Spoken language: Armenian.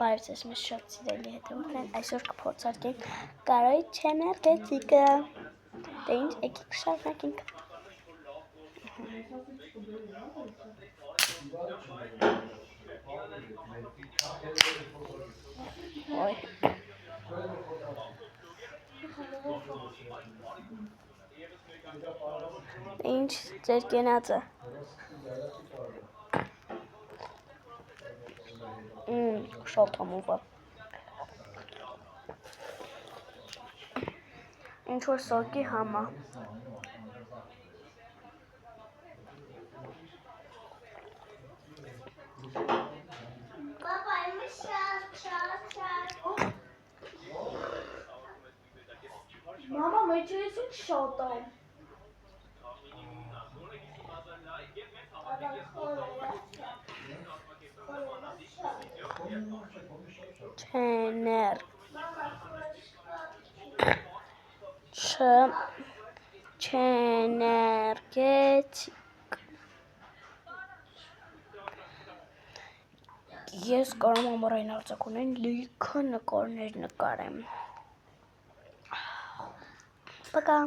Բարև ձեզ մեզ շատ սիրելի հետևորդներ, այսօր կփորձարկենք կարոտ էներգետիկը։ Դե ինչ, եկեք շարունակենք։ Ոյ։ Դե ինչ, ձեր կենացը։ Շատ համով է։ Ինչ-որ սոկի համա։ Մամա, մեջերից ինչ շատ է։ Չեներգետիկ։ Ես կարող եմ ամառային արձակուրդին լիքը նկարներ նկարեմ։ Пока.